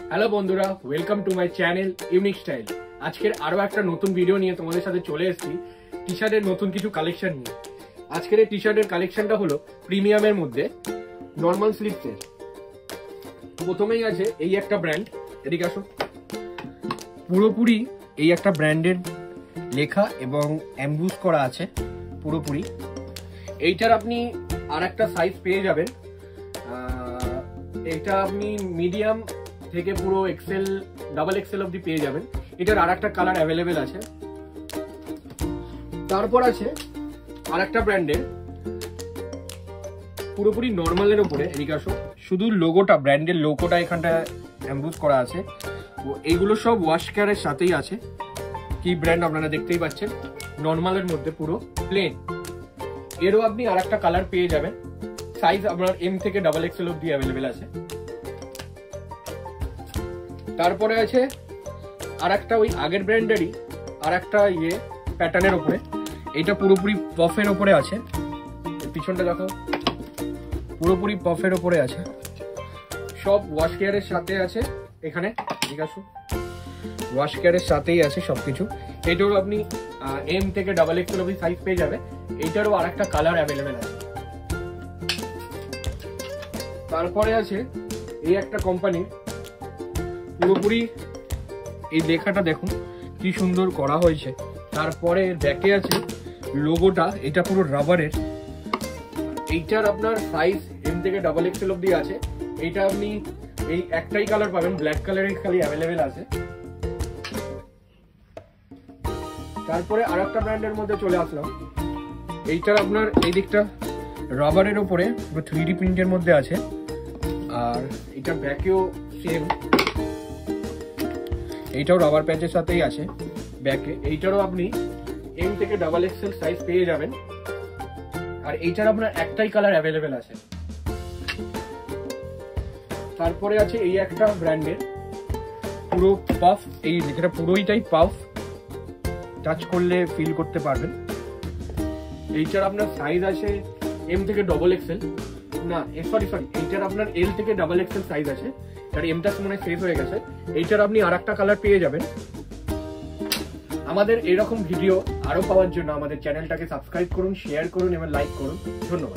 Hello বন্ধুরা, welcome to my channel unique style. আজকের আরো একটা নতুন ভিডিও নিয়ে তোমাদের সাথে চলে এসেছি টি শার্টের নতুন কিছু কালেকশন নিয়ে। আজকের এই টি শার্টের কালেকশনটা হলো প্রিমিয়ামের মধ্যে নর্মাল স্লিভসের। প্রথমেই আছে এই একটা ব্র্যান্ড, এদিকে আসো। পুরোপুরি এই একটা ব্র্যান্ডের লেখা এবং এমবুস করা আছে পুরোপুরি। এইটার আপনি আর একটা সাইজ পেয়ে যাবেন, এটা আপনি মিডিয়াম থেকে পুরো এক্সেল, ডাবল এক্সেল অবধি পেয়ে যাবেন। এটার আর একটা কালার অ্যাভেলেবেল আছে। তারপর আছে আর একটা ব্র্যান্ডের পুরোপুরি নর্মালের উপরে, এদিকে আসো। শুধু লোগোটা, ব্র্যান্ডের লোগোটা এখানটা এমবুস করা আছে। এইগুলো সব ওয়াশ কেয়ারের সাথেই আছে। কি ব্র্যান্ড আপনারা দেখতেই পাচ্ছেন, নর্মালের মধ্যে পুরো প্লেন। এরও আপনি আর একটা কালার পেয়ে যাবেন। সাইজ আপনার এম থেকে ডাবল এক্সেল অবধি অ্যাভেলেবেল আছে। তারপরে আছে আর একটা ওই আগের ব্র্যান্ডেরই আর একটা প্যাটার্নের উপরে। এটা পুরোপুরি পফের উপরে আছে। পিছনটা দেখো, পুরোপুরি পফের উপরে আছে। সব ওয়াশ কেয়ারের সাথে আছে। এখানে ঠিক আছে, ওয়াশ কেয়ারের সাথেই আছে সবকিছু। এটারও আপনি এম থেকে ডাবল এক্সেল অবধি সাইজ পেয়ে যাবে। এইটারও আর একটা কালার অ্যাভেলেবেল আছে। তারপরে আছে এই একটা কোম্পানি, পুরোপুরি এই লেখাটা দেখুন কি সুন্দর করা হয়েছে। তারপরে ব্যাকে আছে লোগোটা, এটা পুরো রাবারের। এইটার আপনার সাইজ এম থেকে ডাবল এক্সেল অবধি আছে। এইটা আপনি এই একটাই কালার পাবেন, ব্ল্যাক কালারের খালি অ্যাভেলেবেল আছে। তারপরে আর একটা ব্র্যান্ডের মধ্যে চলে আসলাম। এইটার আপনার এই দিকটা রাবারের উপরে 3D প্রিন্টের মধ্যে আছে। আর এটা ব্যাকেও সেম, এইটাও রাবার প্যাচের সাথেই আছে ব্যাকে। এইটারও আপনি এম থেকে ডাবল এক্সেল সাইজ পেয়ে যাবেন। আর এইটার আপনার একটাই কালার অ্যাভেলেবেল আছে। তারপরে আছে এই একটা ব্র্যান্ডের পুরো পাফ, এই লেখাটা পুরোইটাই পাফ, টাচ করলে ফিল করতে পারবেন। এইটার আপনার সাইজ আছে এম থেকে ডবল এক্সেল, না সরি এইটার আপনার এল থেকে ডাবল এক্সেল সাইজ আছে। আর এমটা মনে শেষ হয়ে গেছে। এইটার আপনি আর একটা কালার পেয়ে যাবেন। আমাদের এরকম ভিডিও আরো পাওয়ার জন্য আমাদের চ্যানেলটাকে সাবস্ক্রাইব করুন, শেয়ার করুন এবং লাইক করুন। ধন্যবাদ।